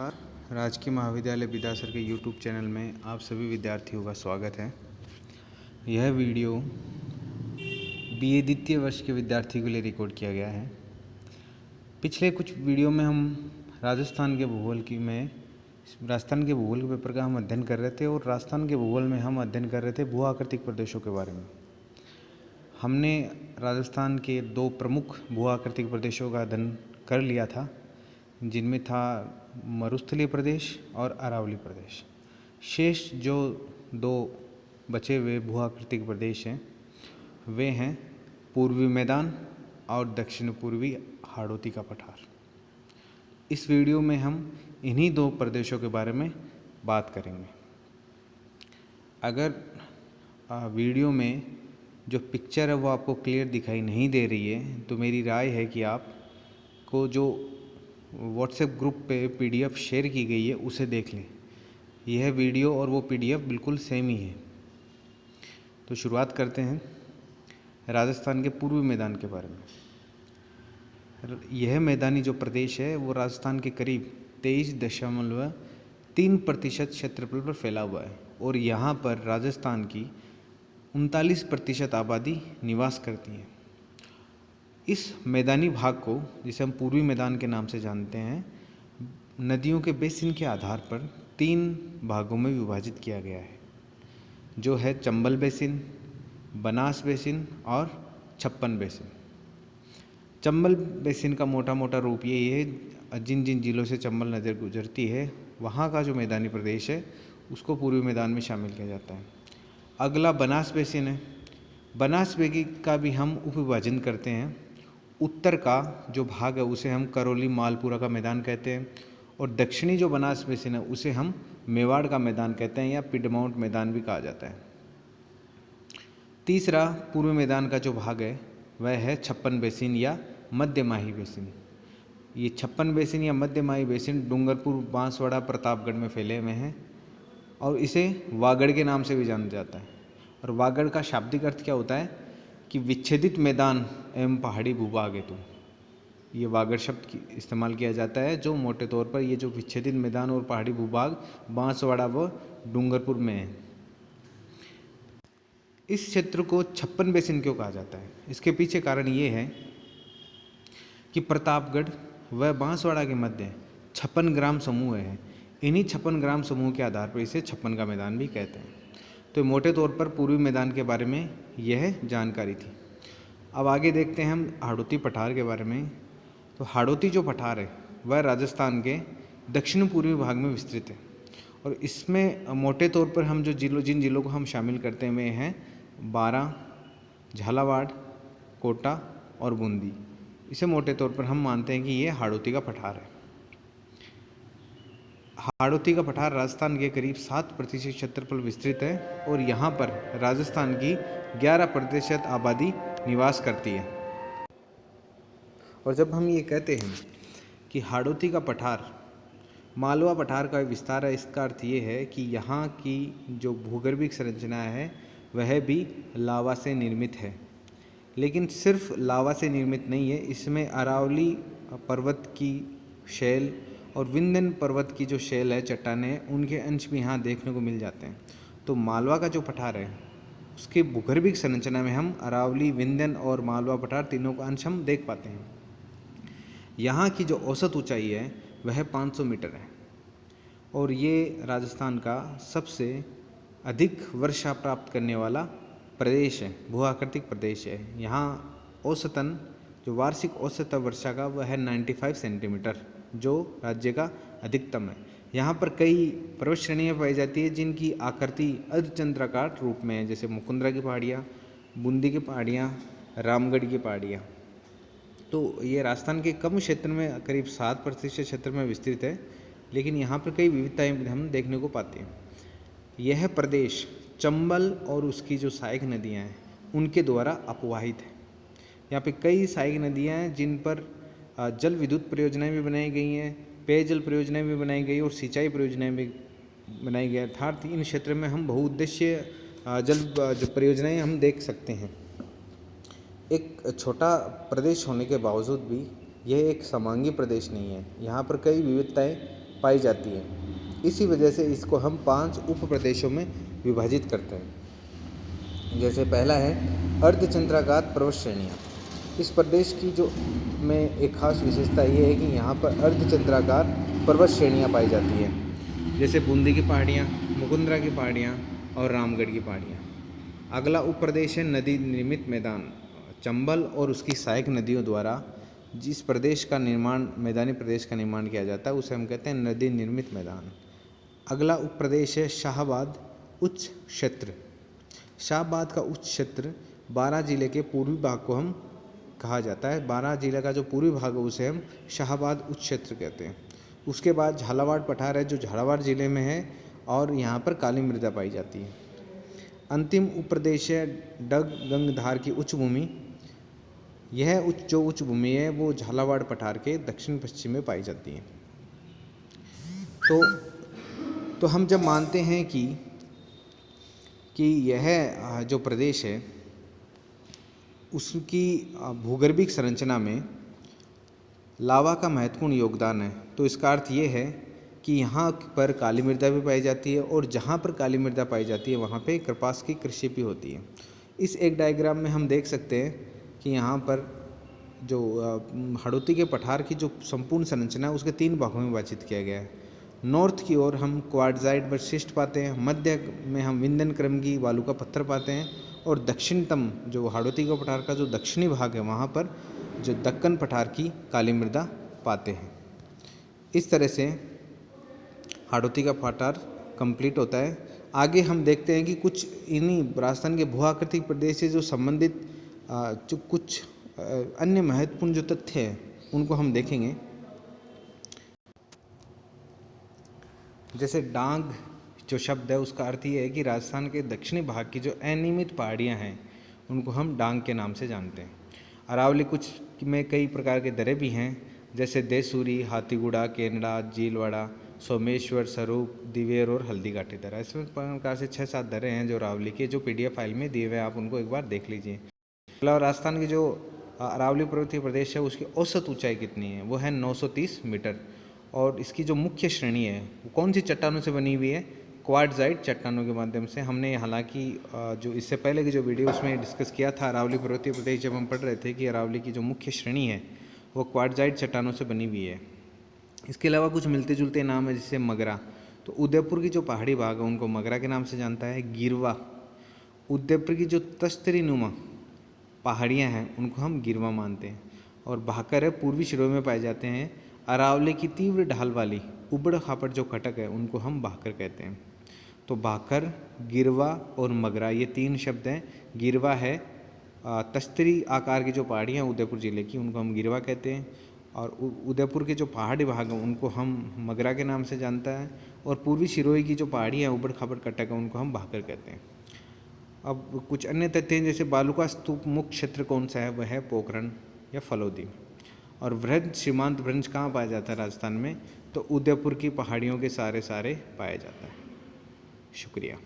राजकीय महाविद्यालय बिदासर के यूट्यूब चैनल में आप सभी विद्यार्थियों का स्वागत है। यह वीडियो बीए द्वितीय वर्ष के विद्यार्थियों के लिए रिकॉर्ड किया गया है। पिछले कुछ वीडियो में हम राजस्थान के भूगोल के पेपर का हम अध्ययन कर रहे थे और राजस्थान के भूगोल में हम अध्ययन कर रहे थे भू आकृतिक प्रदेशों के बारे में। हमने राजस्थान के दो प्रमुख भू आकृतिक प्रदेशों का अध्ययन कर लिया था, जिनमें था मरुस्थलीय प्रदेश और अरावली प्रदेश। शेष जो दो बचे हुए भू आकृतिक प्रदेश हैं वे हैं पूर्वी मैदान और दक्षिण पूर्वी हाड़ौती का पठार। इस वीडियो में हम इन्हीं दो प्रदेशों के बारे में बात करेंगे। अगर वीडियो में जो पिक्चर है वो आपको क्लियर दिखाई नहीं दे रही है तो मेरी राय है कि आपको जो व्हाट्सएप ग्रुप पे पीडीएफ शेयर की गई है उसे देख लें। यह वीडियो और वो पीडीएफ बिल्कुल सेम ही है। तो शुरुआत करते हैं राजस्थान के पूर्वी मैदान के बारे में। यह मैदानी जो प्रदेश है वो राजस्थान के करीब 23.3% क्षेत्रफल पर फैला हुआ है और यहाँ पर राजस्थान की 39% आबादी निवास करती है। इस मैदानी भाग को, जिसे हम पूर्वी मैदान के नाम से जानते हैं, नदियों के बेसिन के आधार पर 3 भागों में विभाजित किया गया है, जो है चंबल बेसिन, बनास बेसिन और छप्पन बेसिन। चंबल बेसिन का मोटा मोटा रूप यही है, जिन जिन जिलों से चंबल नदी गुजरती है वहाँ का जो मैदानी प्रदेश है उसको पूर्वी मैदान में शामिल किया जाता है। अगला बनास बेसिन है। बनास बेसिन का भी हम उपविभाजन करते हैं। उत्तर का जो भाग है उसे हम करौली मालपुरा का मैदान कहते हैं और दक्षिणी जो बनास बेसिन है उसे हम मेवाड़ का मैदान कहते हैं या पिडमाउंट मैदान भी कहा जाता है। तीसरा पूर्वी मैदान का जो भाग है वह है छप्पन बेसिन या मध्यमाही बेसिन। ये छप्पन बेसिन या मध्यमाही बेसिन डूंगरपुर, बांसवाड़ा, प्रतापगढ़ में फैले हुए हैं और इसे वागड़ के नाम से भी जाना जाता है। और वागड़ का शाब्दिक अर्थ क्या होता है कि विच्छेदित मैदान एवं पहाड़ी भूभाग हेतु ये वागड़ शब्द इस्तेमाल किया जाता है, जो मोटे तौर पर ये जो विच्छेदित मैदान और पहाड़ी भूभाग बांसवाड़ा व डूंगरपुर में है। इस क्षेत्र को छप्पन बेसिन क्यों कहा जाता है? इसके पीछे कारण ये है कि प्रतापगढ़ व बांसवाड़ा के मध्य 56 ग्राम समूह है। इन्हीं 56 ग्राम समूह के आधार पर इसे छप्पन का मैदान भी कहते हैं। तो मोटे तौर पर पूर्वी मैदान के बारे में यह जानकारी थी। अब आगे देखते हैं हम हाड़ौती पठार के बारे में। तो हाड़ौती जो पठार है वह राजस्थान के दक्षिण पूर्वी भाग में विस्तृत है और इसमें मोटे तौर पर हम जिन जिलों को हम शामिल करते हुए हैं बारां, झालावाड़, कोटा और बूंदी। इसे मोटे तौर पर हम मानते हैं कि ये हाड़ौती का पठार है। हाड़ौती का पठार राजस्थान के करीब 7% क्षेत्रफल विस्तृत है और यहाँ पर राजस्थान की 11% आबादी निवास करती है। और जब हम ये कहते हैं कि हाड़ौती का पठार मालवा पठार का विस्तार है, इसका अर्थ ये है कि यहाँ की जो भूगर्भिक संरचना है वह भी लावा से निर्मित है। लेकिन सिर्फ लावा से निर्मित नहीं है, इसमें अरावली पर्वत की शैल और विंध्यन पर्वत की जो शैल है, चट्टानें, उनके अंश भी यहाँ देखने को मिल जाते हैं। तो मालवा का जो पठार है उसके भूगर्भिक संरचना में हम अरावली, विंध्यन और मालवा पठार तीनों का अंश हम देख पाते हैं। यहाँ की जो औसत ऊंचाई है वह 500 मीटर है और ये राजस्थान का सबसे अधिक वर्षा प्राप्त करने वाला प्रदेश है, भू आकृतिक प्रदेश है। यहाँ औसतन जो वार्षिक औसत वर्षा का वह है 95 सेंटीमीटर, जो राज्य का अधिकतम है। यहाँ पर कई पर्वत श्रेणियाँ पाई जाती है जिनकी आकृति अर्धचंद्राकार रूप में है, जैसे मुकुंदरा की पहाड़ियाँ, बूंदी की पहाड़ियाँ, रामगढ़ की पहाड़ियाँ। तो ये राजस्थान के कम क्षेत्र में करीब 7% क्षेत्र में विस्तृत है, लेकिन यहाँ पर कई विविधताएँ हम देखने को पाते हैं। यह प्रदेश चंबल और उसकी जो सहायक नदियाँ हैं उनके द्वारा अपवाहित है। यहाँ पे कई सहायक नदियाँ हैं जिन पर जल विद्युत परियोजनाएं भी बनाई गई हैं, पेयजल परियोजनाएं भी बनाई गई और सिंचाई परियोजनाएं भी बनाई गई। अर्थात इन क्षेत्र में हम बहुउद्देशीय जल जो परियोजनाएं हम देख सकते हैं। एक छोटा प्रदेश होने के बावजूद भी यह एक समांगी प्रदेश नहीं है। यहाँ पर कई विविधताएं पाई जाती है। इसी वजह से इसको हम 5 उप प्रदेशों में विभाजित करते हैं। जैसे पहला है अर्धचंद्राकार पर्वत श्रेणियाँ। इस प्रदेश की जो में एक खास विशेषता ये है कि यहाँ पर अर्धचंद्राकार पर्वत श्रेणियाँ पाई जाती हैं, जैसे बूंदी की पहाड़ियाँ, मुकुंदरा की पहाड़ियाँ और रामगढ़ की पहाड़ियाँ। अगला उप प्रदेश है नदी निर्मित मैदान। चंबल और उसकी सहायक नदियों द्वारा जिस प्रदेश का निर्माण, मैदानी प्रदेश का निर्माण किया जाता है उसे हम कहते हैं नदी निर्मित मैदान। अगला उप प्रदेश है शाहाबाद उच्च क्षेत्र। शाहाबाद का उच्च क्षेत्र 12 जिले के पूर्वी भाग को हम कहा जाता है। 12 जिले का जो पूर्वी भाग है उसे हम शाहाबाद उच्च क्षेत्र कहते हैं। उसके बाद झालावाड़ पठार है जो झालावाड़ जिले में है और यहाँ पर काली मृदा पाई जाती है। अंतिम उप प्रदेश है डग गंगधार की उच्च भूमि। यह जो उच्च भूमि है वो झालावाड़ पठार के दक्षिण पश्चिम में पाई जाती है। तो हम जब मानते हैं कि यह जो प्रदेश है उसकी भूगर्भिक संरचना में लावा का महत्वपूर्ण योगदान है, तो इसका अर्थ ये है कि यहाँ पर काली मृदा भी पाई जाती है और जहाँ पर काली मृदा पाई जाती है वहाँ पे कपास की कृषि भी होती है। इस एक डायग्राम में हम देख सकते हैं कि यहाँ पर जो हाड़ौती के पठार की जो संपूर्ण संरचना है उसके 3 भागों में विभाजित किया गया है। नॉर्थ की ओर हम क्वार्टजाइट वशिष्ट पाते हैं, मध्य में हम विंध्यन क्रम की बालू का पत्थर पाते हैं और दक्षिणतम जो हाड़ौती का पठार का जो दक्षिणी भाग है वहाँ पर जो दक्कन पठार की काली मृदा पाते हैं। इस तरह से हाड़ौती का पठार कंप्लीट होता है। आगे हम देखते हैं कि कुछ इन्हीं राजस्थान के भू आकृतिक प्रदेश से जो संबंधित जो कुछ अन्य महत्वपूर्ण जो तथ्य हैं उनको हम देखेंगे। जैसे डांग जो शब्द है उसका अर्थ ये है कि राजस्थान के दक्षिणी भाग की जो अनियमित पहाड़ियाँ हैं उनको हम डांग के नाम से जानते हैं। अरावली कुछ में कई प्रकार के दर्रे भी हैं, जैसे देसूरी, हाथीगुड़ा, केनड़ा, जीलवाड़ा, सोमेश्वर, स्वरूप, दिवेर और हल्दी घाटी दर्रा। इसमें प्रकार से 6-7 दर्रे हैं जो अरावली के, जो PDF फाइल में दिए हुए हैं, आप उनको एक बार देख लीजिए। राजस्थान की जो अरावली पर्वतीय प्रदेश है उसकी औसत ऊंचाई कितनी है, वो है 930 मीटर। और इसकी जो मुख्य श्रेणी है वो कौन सी चट्टानों से बनी हुई है, क्वार्टजाइट चट्टानों के माध्यम से। हमने हालांकि जो इससे पहले की जो वीडियो उसमें डिस्कस किया था अरावली पर्वतीय प्रदेश, जब हम पढ़ रहे थे कि अरावली की जो मुख्य श्रेणी है वो क्वार्टजाइट चट्टानों से बनी हुई है। इसके अलावा कुछ मिलते जुलते नाम है, जैसे मगरा, तो उदयपुर की जो पहाड़ी भाग है उनको मगरा के नाम से जानता है। गिरवा, उदयपुर की जो तश्तरी नुमा पहाड़ियाँ हैं उनको हम गिरवा मानते हैं। और भाकर है, पूर्वी शिरों में पाए जाते हैं। अरावली की तीव्र ढाल वाली उबड़ खापड़ जो खटक है उनको हम भाकर कहते हैं। तो भाकर, गिरवा और मगरा ये 3 शब्द हैं। गिरवा है तश्तरी आकार की जो पहाड़ियाँ उदयपुर ज़िले की, उनको हम गिरवा कहते हैं। और उदयपुर के जो पहाड़ी भाग हैं उनको हम मगरा के नाम से जानता है। और पूर्वी सिरोही की जो पहाड़ियाँ उबड़ खापड़ खटक है उनको हम भाकर कहते हैं। अब कुछ अन्य तथ्य हैं, जैसे बालू का स्तूप मुख्य क्षेत्र कौन सा है, वह है पोखरण या फलोदी। और वृहद सीमांत भ्रंश कहाँ पाया जाता है राजस्थान में, तो उदयपुर की पहाड़ियों के सारे पाया जाता है। शुक्रिया।